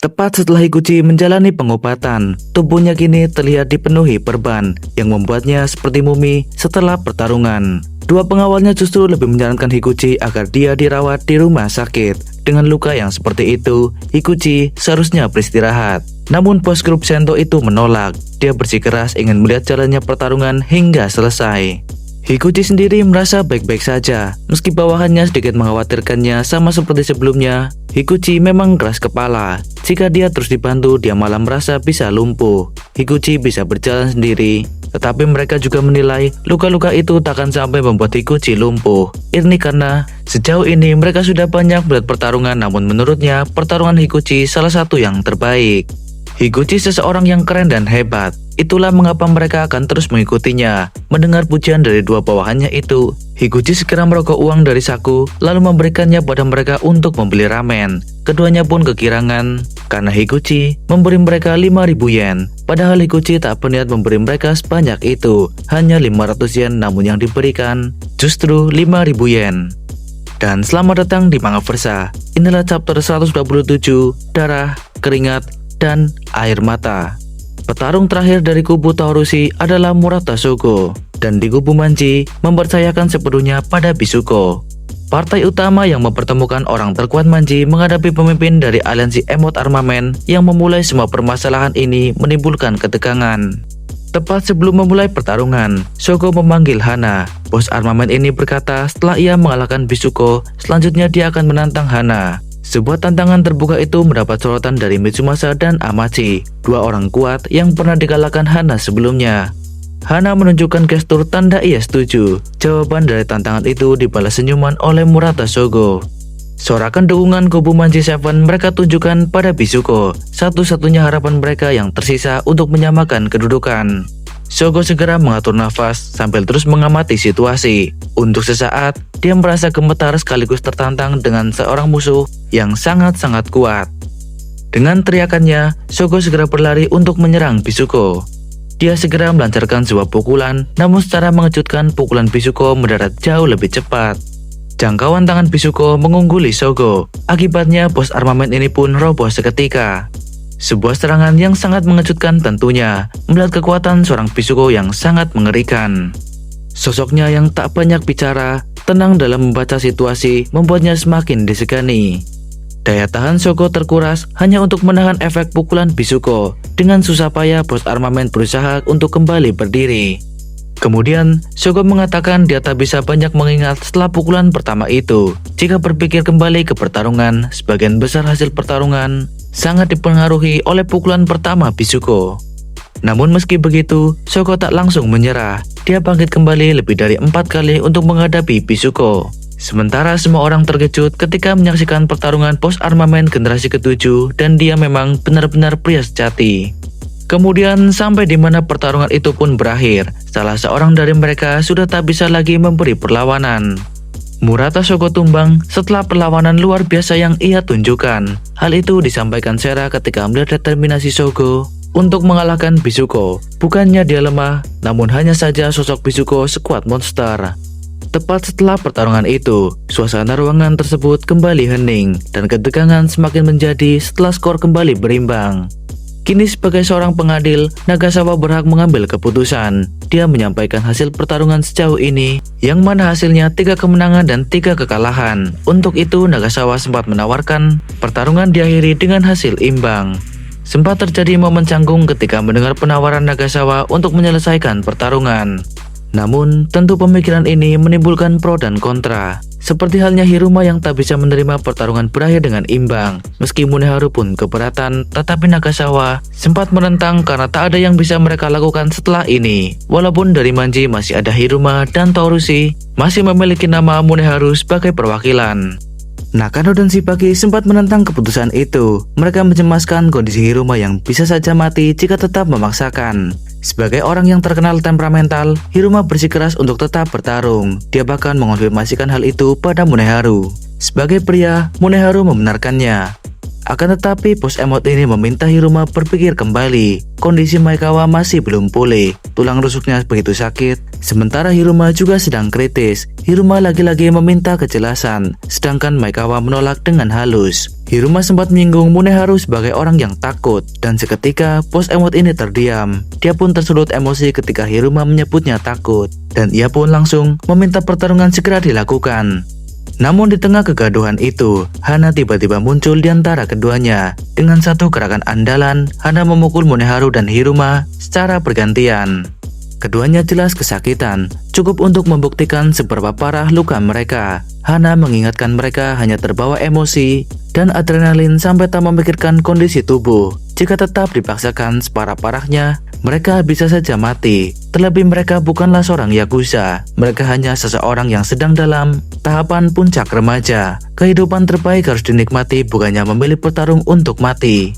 Tepat setelah Higuchi menjalani pengobatan, tubuhnya kini terlihat dipenuhi perban yang membuatnya seperti mumi setelah pertarungan. Dua pengawalnya justru lebih menyarankan Higuchi agar dia dirawat di rumah sakit. Dengan luka yang seperti itu, Higuchi seharusnya beristirahat. Namun bos grup Sento itu menolak. Dia bersikeras ingin melihat jalannya pertarungan hingga selesai. Higuchi sendiri merasa baik-baik saja, meski bawahannya sedikit mengkhawatirkannya sama seperti sebelumnya. Higuchi memang keras kepala. Jika dia terus dibantu, dia malah merasa bisa lumpuh. Higuchi bisa berjalan sendiri, tetapi mereka juga menilai luka-luka itu takkan sampai membuat Higuchi lumpuh. Ini karena sejauh ini mereka sudah banyak melihat pertarungan, namun menurutnya pertarungan Higuchi salah satu yang terbaik. Higuchi seseorang yang keren dan hebat. Itulah mengapa mereka akan terus mengikutinya. Mendengar pujian dari dua bawahannya itu, Higuchi segera merokok uang dari saku lalu memberikannya pada mereka untuk membeli ramen. Keduanya pun kegirangan karena Higuchi memberi mereka 5.000 yen. Padahal Higuchi tak berniat memberi mereka sebanyak itu, hanya 500 yen, namun yang diberikan justru 5.000 yen. Dan selamat datang di Mangaversa. Inilah chapter 127, darah, keringat, dan air mata. Petarung terakhir dari kubu Taorushi adalah Murata Shogo, dan di kubu Manji mempercayakan sepenuhnya pada Bisuko. Partai utama yang mempertemukan orang terkuat Manji menghadapi pemimpin dari aliansi Emot Armamen yang memulai semua permasalahan ini menimbulkan ketegangan. Tepat sebelum memulai pertarungan, Shogo memanggil Hana. Bos armamen ini berkata setelah ia mengalahkan Bisuko, selanjutnya dia akan menantang Hana. Sebuah tantangan terbuka itu mendapat sorotan dari Mitsumasa dan Amachi, dua orang kuat yang pernah dikalahkan Hana sebelumnya. Hana menunjukkan gestur tanda ia setuju. Jawaban dari tantangan itu dibalas senyuman oleh Murata Shogo. Sorakan dukungan kubu Manji 7 mereka tunjukkan pada Bisuko, satu-satunya harapan mereka yang tersisa untuk menyamakan kedudukan. Shogo segera mengatur nafas sambil terus mengamati situasi. Untuk sesaat, dia merasa gemetar sekaligus tertantang dengan seorang musuh yang sangat-sangat kuat. Dengan teriakannya, Shogo segera berlari untuk menyerang Bisuko. Dia segera melancarkan sebuah pukulan, namun secara mengejutkan pukulan Bisuko mendarat jauh lebih cepat. Jangkauan tangan Bisuko mengungguli Shogo. Akibatnya bos armamen ini pun roboh seketika. Sebuah serangan yang sangat mengejutkan tentunya, melihat kekuatan seorang Bisuko yang sangat mengerikan. Sosoknya yang tak banyak bicara, tenang dalam membaca situasi, membuatnya semakin disegani. Daya tahan Shogo terkuras hanya untuk menahan efek pukulan Bisuko. Dengan susah payah bos armamen berusaha untuk kembali berdiri. Kemudian, Shogo mengatakan dia tak bisa banyak mengingat setelah pukulan pertama itu. Jika berpikir kembali ke pertarungan, sebagian besar hasil pertarungan sangat dipengaruhi oleh pukulan pertama Bisuko. Namun meski begitu, Shogo tak langsung menyerah. Dia bangkit kembali lebih dari 4 kali untuk menghadapi Bisuko. Sementara semua orang terkejut ketika menyaksikan pertarungan bos armamen generasi ke-7 dan dia memang benar-benar pria sejati. Kemudian sampai di mana pertarungan itu pun berakhir, salah seorang dari mereka sudah tak bisa lagi memberi perlawanan. Murata Shogo tumbang setelah perlawanan luar biasa yang ia tunjukkan. Hal itu disampaikan Sera ketika melihat determinasi Shogo untuk mengalahkan Bisuko. Bukannya dia lemah, namun hanya saja sosok Bisuko sekuat monster. Tepat setelah pertarungan itu, suasana ruangan tersebut kembali hening dan ketegangan semakin menjadi setelah skor kembali berimbang. Kini sebagai seorang pengadil, Nagasawa berhak mengambil keputusan. Dia menyampaikan hasil pertarungan sejauh ini, yang mana hasilnya 3 kemenangan dan 3 kekalahan. Untuk itu, Nagasawa sempat menawarkan pertarungan diakhiri dengan hasil imbang. Sempat terjadi momen canggung ketika mendengar penawaran Nagasawa untuk menyelesaikan pertarungan. Namun, tentu pemikiran ini menimbulkan pro dan kontra. Seperti halnya Hiruma yang tak bisa menerima pertarungan berakhir dengan imbang. Meski Muneharu pun keberatan, tetapi Nagasawa sempat menentang karena tak ada yang bisa mereka lakukan setelah ini. Walaupun dari Manji masih ada Hiruma dan Taorushi, masih memiliki nama Muneharu sebagai perwakilan. Nakano dan Shibaki sempat menentang keputusan itu. Mereka mencemaskan kondisi Hiruma yang bisa saja mati jika tetap memaksakan. Sebagai orang yang terkenal temperamental, Hiruma bersikeras untuk tetap bertarung. Dia bahkan mengonfirmasikan hal itu pada Muneharu. Sebagai pria, Muneharu membenarkannya. Akan tetapi, bos emot ini meminta Hiruma berpikir kembali. Kondisi Maekawa masih belum pulih. Tulang rusuknya begitu sakit, Sementara Hiruma juga sedang kritis. Hiruma lagi-lagi meminta kejelasan, sedangkan Maekawa menolak dengan halus. Hiruma sempat menyinggung Muneharu sebagai orang yang takut, dan seketika bos emot ini terdiam. Dia pun tersulut emosi ketika Hiruma menyebutnya takut, dan ia pun langsung meminta pertarungan segera dilakukan. Namun di tengah kegaduhan itu, Hana tiba-tiba muncul di antara keduanya. Dengan satu gerakan andalan, Hana memukul Muneharu dan Hiruma secara bergantian. Keduanya jelas kesakitan, cukup untuk membuktikan seberapa parah luka mereka. Hana mengingatkan mereka hanya terbawa emosi dan adrenalin sampai tak memikirkan kondisi tubuh. Jika tetap dipaksakan separah-parahnya, mereka bisa saja mati. Terlebih mereka bukanlah seorang yakuza, mereka hanya seseorang yang sedang dalam tahapan puncak remaja. Kehidupan terbaik harus dinikmati, bukannya memilih bertarung untuk mati.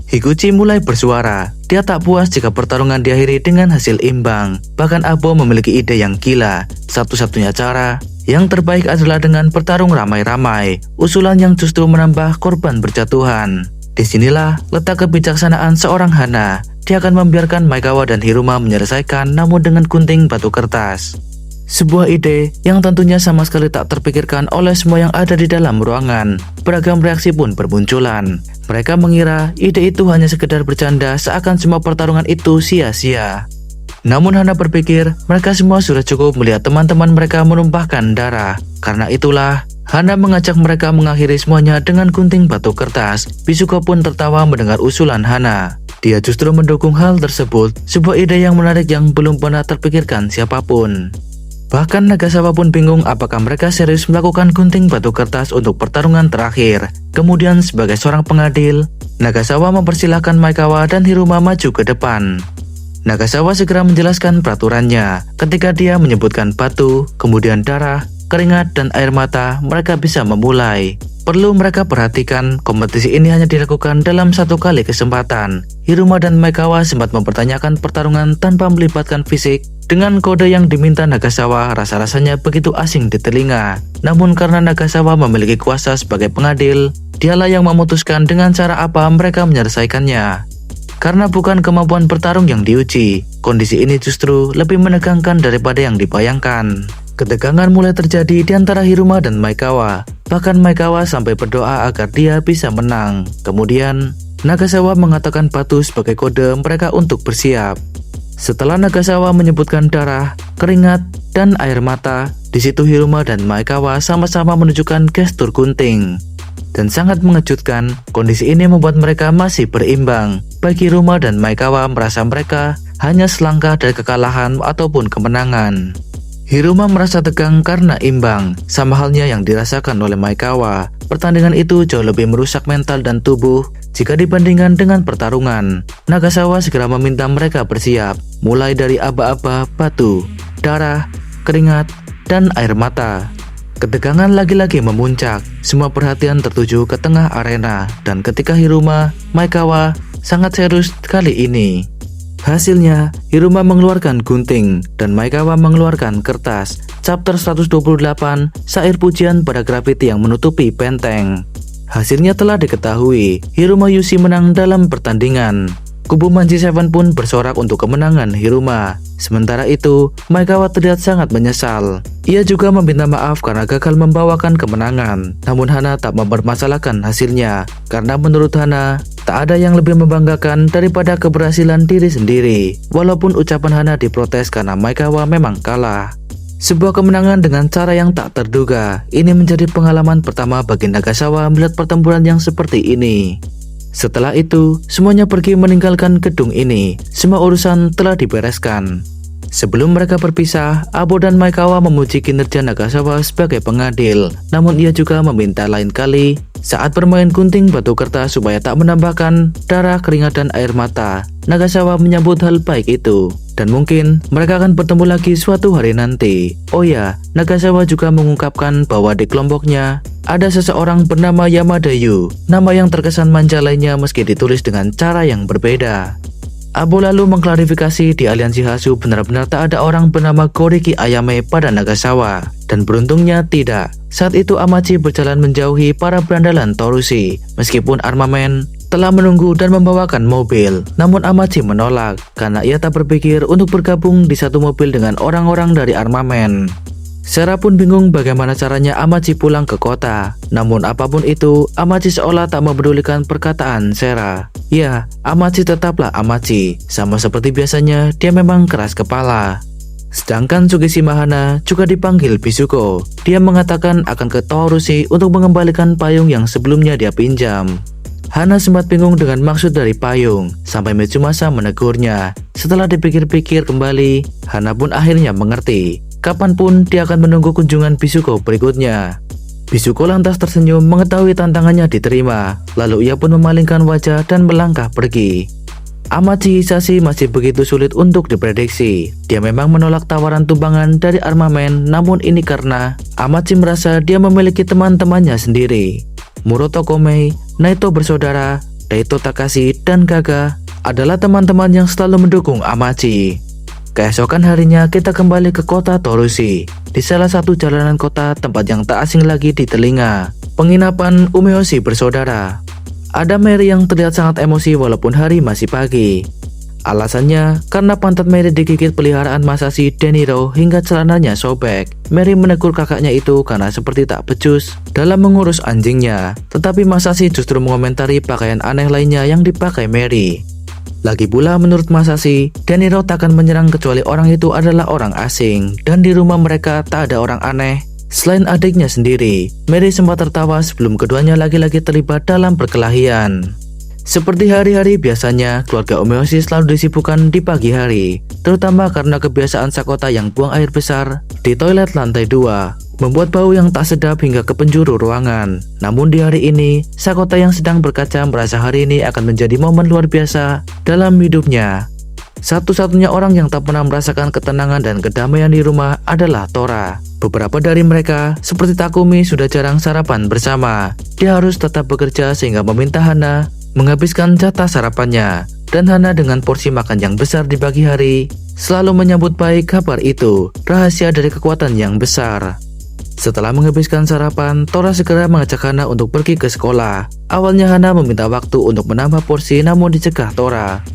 Higuchi mulai bersuara. Dia tak puas jika pertarungan diakhiri dengan hasil imbang. Bahkan Abo memiliki ide yang gila. Satu-satunya cara yang terbaik adalah dengan bertarung ramai-ramai. Usulan yang justru menambah korban berjatuhan. Disinilah letak kebijaksanaan seorang Hana. Dia akan membiarkan Maekawa dan Hiruma menyelesaikan, namun dengan gunting batu kertas. Sebuah ide yang tentunya sama sekali tak terpikirkan oleh semua yang ada di dalam ruangan. Beragam reaksi pun bermunculan. Mereka mengira ide itu hanya sekedar bercanda, seakan semua pertarungan itu sia-sia. Namun Hana berpikir mereka semua sudah cukup melihat teman-teman mereka menumpahkan darah. Karena itulah Hana mengajak mereka mengakhiri semuanya dengan gunting batu kertas. Bisuko pun tertawa mendengar usulan Hana. Dia justru mendukung hal tersebut, sebuah ide yang menarik yang belum pernah terpikirkan siapapun. Bahkan Nagasawa pun bingung apakah mereka serius melakukan gunting batu kertas untuk pertarungan terakhir. Kemudian sebagai seorang pengadil, Nagasawa mempersilahkan Maekawa dan Hiruma maju ke depan. Nagasawa segera menjelaskan peraturannya. Ketika dia menyebutkan batu, kemudian darah, keringat, dan air mata, mereka bisa memulai. Perlu mereka perhatikan, kompetisi ini hanya dilakukan dalam satu kali kesempatan. Hiruma dan Maekawa sempat mempertanyakan pertarungan tanpa melibatkan fisik. Dengan kode yang diminta Nagasawa, rasa-rasanya begitu asing di telinga. Namun karena Nagasawa memiliki kuasa sebagai pengadil, dialah yang memutuskan dengan cara apa mereka menyelesaikannya. Karena bukan kemampuan bertarung yang diuji, kondisi ini justru lebih menegangkan daripada yang dibayangkan. Ketegangan mulai terjadi di antara Hiruma dan Maekawa. Bahkan Maekawa sampai berdoa agar dia bisa menang. Kemudian, Nagasawa mengatakan batu sebagai kode mereka untuk bersiap. Setelah Nagasawa menyebutkan darah, keringat, dan air mata, di situ Hiruma dan Maekawa sama-sama menunjukkan gestur gunting. Dan sangat mengejutkan, kondisi ini membuat mereka masih berimbang. Bagi Hiruma dan Maekawa merasa mereka hanya selangkah dari kekalahan ataupun kemenangan. Hiruma merasa tegang karena imbang, sama halnya yang dirasakan oleh Maekawa. Pertandingan itu jauh lebih merusak mental dan tubuh jika dibandingkan dengan pertarungan. Nagasawa segera meminta mereka bersiap, mulai dari aba-aba, batu, darah, keringat, dan air mata. Ketegangan lagi-lagi memuncak, semua perhatian tertuju ke tengah arena, dan ketika Hiruma, Maekawa sangat serius kali ini. Hasilnya, Hiruma mengeluarkan gunting dan Maekawa mengeluarkan kertas. Chapter 128, Syair Pujian pada Grafiti yang Menutupi Benteng. Hasilnya telah diketahui, Hiruma Yushi menang dalam pertandingan. Kubu Manji Seven pun bersorak untuk kemenangan Hiruma. Sementara itu, Maekawa terlihat sangat menyesal. Ia juga meminta maaf karena gagal membawakan kemenangan. Namun Hana tak mempermasalahkan hasilnya, karena menurut Hana, tak ada yang lebih membanggakan daripada keberhasilan diri sendiri. Walaupun ucapan Hana diprotes karena Maekawa memang kalah. Sebuah kemenangan dengan cara yang tak terduga. Ini menjadi pengalaman pertama bagi Nagasawa melihat pertempuran yang seperti ini. Setelah itu, semuanya pergi meninggalkan gedung ini. Semua urusan telah dibereskan. Sebelum mereka berpisah, Abo dan Maekawa memuji kinerja Nagasawa sebagai pengadil. Namun ia juga meminta lain kali saat bermain gunting batu kertas supaya tak menambahkan darah, keringat, dan air mata. Nagasawa menyambut hal baik itu. Dan mungkin mereka akan bertemu lagi suatu hari nanti. Oh ya, Nagasawa juga mengungkapkan bahwa di kelompoknya ada seseorang bernama Yamada-yu, nama yang terkesan manja lainnya meski ditulis dengan cara yang berbeda. Abo lalu mengklarifikasi di aliansi Hasu benar-benar tak ada orang bernama Goriki Ayame pada Nagasawa. Dan beruntungnya tidak. Saat itu Amachi berjalan menjauhi para berandalan Torushi. Meskipun armamen telah menunggu dan membawakan mobil. Namun Amachi menolak karena ia tak berpikir untuk bergabung di satu mobil dengan orang-orang dari armamen. Sera pun bingung bagaimana caranya Amachi pulang ke kota. Namun apapun itu, Amachi seolah tak mempedulikan perkataan Sera. Ya, Amachi tetaplah Amachi. Sama seperti biasanya, dia memang keras kepala. Sedangkan Tsukishima Hana juga dipanggil Bisuko. Dia mengatakan akan ke Tohorushi untuk mengembalikan payung yang sebelumnya dia pinjam. Hana sempat bingung dengan maksud dari payung, sampai Mitsumasa menegurnya. Setelah dipikir-pikir kembali, Hana pun akhirnya mengerti. Kapanpun dia akan menunggu kunjungan Bisuko berikutnya. Bisuko lantas tersenyum mengetahui tantangannya diterima. Lalu ia pun memalingkan wajah dan melangkah pergi. Amachi Hisashi masih begitu sulit untuk diprediksi. Dia memang menolak tawaran tumpangan dari armamen, namun ini karena Amachi merasa dia memiliki teman-temannya sendiri. Muroto Komei, Naito bersaudara, Daito Takashi, dan Gaga adalah teman-teman yang selalu mendukung Amachi. Keesokan harinya kita kembali ke kota Tohorushi. Di salah satu jalanan kota, tempat yang tak asing lagi di telinga, penginapan Umehoshi bersaudara. Ada Mary yang terlihat sangat emosi walaupun hari masih pagi. Alasannya karena pantat Mary digigit peliharaan Masashi Deniro hingga celananya sobek. Mary menegur kakaknya itu karena seperti tak becus dalam mengurus anjingnya. Tetapi Masashi justru mengomentari pakaian aneh lainnya yang dipakai Mary. Lagi pula menurut Masashi, Deniro tak akan menyerang kecuali orang itu adalah orang asing. Dan di rumah mereka tak ada orang aneh selain adiknya sendiri. Mary sempat tertawa sebelum keduanya lagi-lagi terlibat dalam perkelahian. Seperti hari-hari biasanya, keluarga Umehoshi selalu disibukkan di pagi hari, terutama karena kebiasaan Sakota yang buang air besar di toilet lantai 2 membuat bau yang tak sedap hingga ke penjuru ruangan. Namun di hari ini, Sakota yang sedang berkaca merasa hari ini akan menjadi momen luar biasa dalam hidupnya. Satu-satunya orang yang tak pernah merasakan ketenangan dan kedamaian di rumah adalah Tora. Beberapa dari mereka, seperti Takumi, sudah jarang sarapan bersama. Dia harus tetap bekerja sehingga meminta Hana menghabiskan jatah sarapannya. Dan Hana dengan porsi makan yang besar di pagi hari selalu menyambut baik kabar itu, rahasia dari kekuatan yang besar. Setelah menghabiskan sarapan, Tora segera mengajak Hana untuk pergi ke sekolah. Awalnya Hana meminta waktu untuk menambah porsi namun dicegah Tora.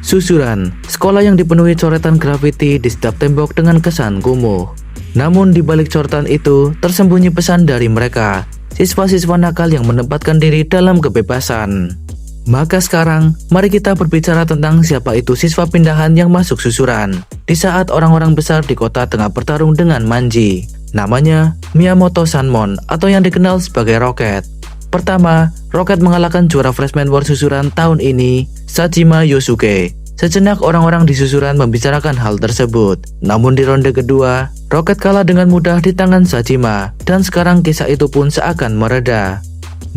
Susuran, sekolah yang dipenuhi coretan grafiti di setiap tembok dengan kesan kumuh. Namun di balik coretan itu tersembunyi pesan dari mereka, siswa-siswa nakal yang menempatkan diri dalam kebebasan. Maka sekarang, mari kita berbicara tentang siapa itu siswa pindahan yang masuk susuran. Di saat orang-orang besar di kota tengah bertarung dengan Manji. Namanya Miyamoto Sanmon atau yang dikenal sebagai Rocket. Pertama, Rocket mengalahkan juara Freshman War susuran tahun ini, Sajima Yosuke. Sejenak orang-orang di susuran membicarakan hal tersebut. Namun di ronde kedua, Rocket kalah dengan mudah di tangan Sajima, dan sekarang kisah itu pun seakan mereda.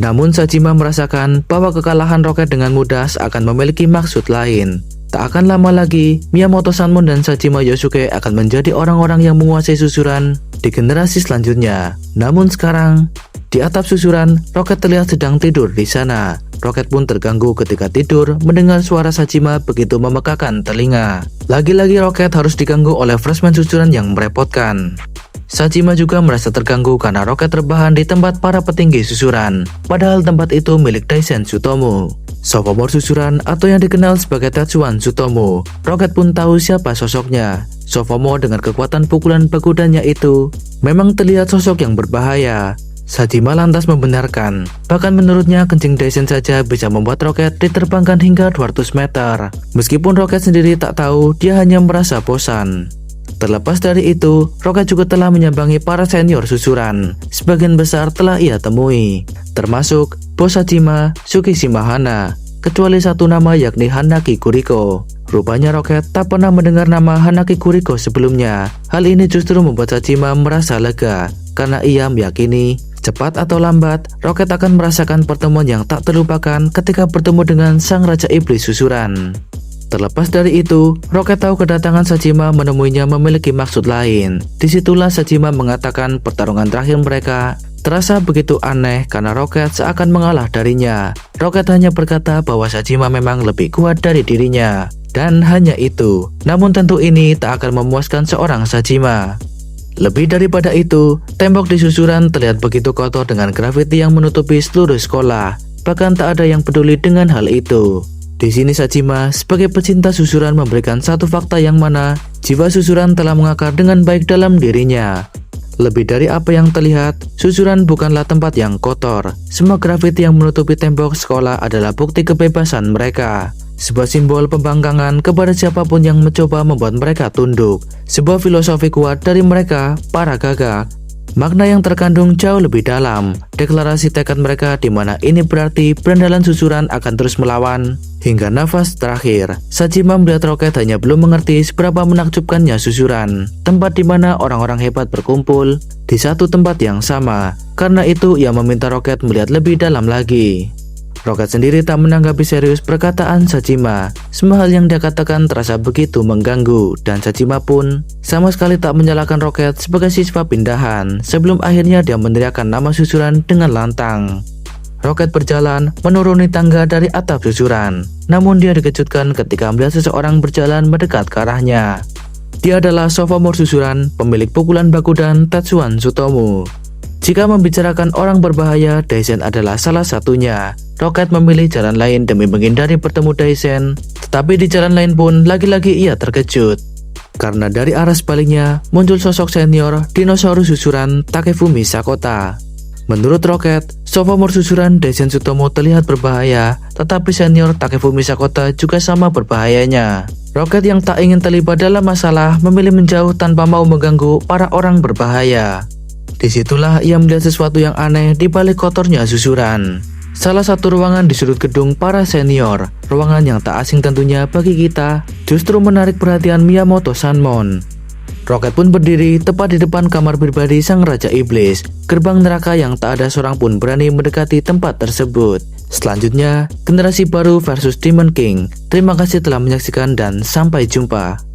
Namun Sajima merasakan bahwa kekalahan Rocket dengan mudah seakan memiliki maksud lain. Tak akan lama lagi, Miyamoto Sanmon dan Sajima Yosuke akan menjadi orang-orang yang menguasai susuran di generasi selanjutnya. Namun sekarang, di atap susuran, Rocket terlihat sedang tidur di sana. Rocket pun terganggu ketika tidur mendengar suara Sajima begitu memekakan telinga. Lagi-lagi Rocket harus diganggu oleh freshman susuran yang merepotkan. Sajima juga merasa terganggu karena Rocket rebahan di tempat para petinggi susuran, padahal tempat itu milik Daisen Tsutomu, sophomore susuran atau yang dikenal sebagai Tetsuan Tsutomu. Rocket pun tahu siapa sosoknya. Sophomore dengan kekuatan pukulan begudanya itu memang terlihat sosok yang berbahaya. Sajima lantas membenarkan, bahkan menurutnya kencing Daisen saja bisa membuat Rocket diterbangkan hingga 200 meter. Meskipun Rocket sendiri tak tahu, dia hanya merasa bosan. Terlepas dari itu, Rocket juga telah menyambangi para senior susuran. Sebagian besar telah ia temui, termasuk bos Sajima, Tsukishima Hana, kecuali satu nama yakni Hanaki Kuriko. Rupanya Rocket tak pernah mendengar nama Hanaki Kuriko sebelumnya. Hal ini justru membuat Sajima merasa lega, karena ia meyakini cepat atau lambat, Rocket akan merasakan pertemuan yang tak terlupakan ketika bertemu dengan sang Raja Iblis susuran. Terlepas dari itu, Rocket tahu kedatangan Sajima menemuinya memiliki maksud lain. Disitulah Sajima mengatakan pertarungan terakhir mereka terasa begitu aneh karena Rocket seakan mengalah darinya. Rocket hanya berkata bahwa Sajima memang lebih kuat dari dirinya. Dan hanya itu. Namun tentu ini tak akan memuaskan seorang Sajima. Lebih daripada itu, tembok di susuran terlihat begitu kotor dengan grafiti yang menutupi seluruh sekolah. bahkan tak ada yang peduli dengan hal itu. Di sini Sajima sebagai pecinta susuran memberikan satu fakta yang mana jiwa susuran telah mengakar dengan baik dalam dirinya. Lebih dari apa yang terlihat, susuran bukanlah tempat yang kotor. Semua grafiti yang menutupi tembok sekolah adalah bukti kebebasan mereka. Sebuah simbol pembangkangan kepada siapapun yang mencoba membuat mereka tunduk. Sebuah filosofi kuat dari mereka, para gagak. Makna yang terkandung jauh lebih dalam. Deklarasi tekad mereka di mana ini berarti berandalan susuran akan terus melawan hingga nafas terakhir. Sajima melihat Rocket hanya belum mengerti seberapa menakjubkannya susuran, tempat di mana orang-orang hebat berkumpul di satu tempat yang sama. Karena itu ia meminta Rocket melihat lebih dalam lagi. Rocket sendiri tak menanggapi serius perkataan Sajima. Semua hal yang dia katakan terasa begitu mengganggu, dan Sajima pun sama sekali tak menyalahkan Rocket sebagai siswa pindahan sebelum akhirnya dia meneriakkan nama susuran dengan lantang. Rocket berjalan menuruni tangga dari atap susuran, namun dia dikejutkan ketika melihat seseorang berjalan mendekat ke arahnya. Dia adalah sophomore susuran, pemilik pukulan Bakudan Tetsuan Tsutomu. Jika membicarakan orang berbahaya, Daisen adalah salah satunya. Rocket memilih jalan lain demi menghindari bertemu Daisen, tetapi di jalan lain pun lagi-lagi ia terkejut. Karena dari arah sebaliknya muncul sosok senior dinosaurus susuran Takefumi Sakota. Menurut Rocket, sophomore susuran Daisen Tsutomu terlihat berbahaya, tetapi senior Takefumi Sakota juga sama berbahayanya. Rocket yang tak ingin terlibat dalam masalah memilih menjauh tanpa mau mengganggu para orang berbahaya. Disitulah ia melihat sesuatu yang aneh di balik kotornya susuran. Salah satu ruangan di sudut gedung para senior, ruangan yang tak asing tentunya bagi kita, justru menarik perhatian Miyamoto Sanmon. Rocket pun berdiri tepat di depan kamar pribadi sang Raja Iblis, gerbang neraka yang tak ada seorang pun berani mendekati tempat tersebut. Selanjutnya, generasi baru versus Demon King. Terima kasih telah menyaksikan dan sampai jumpa.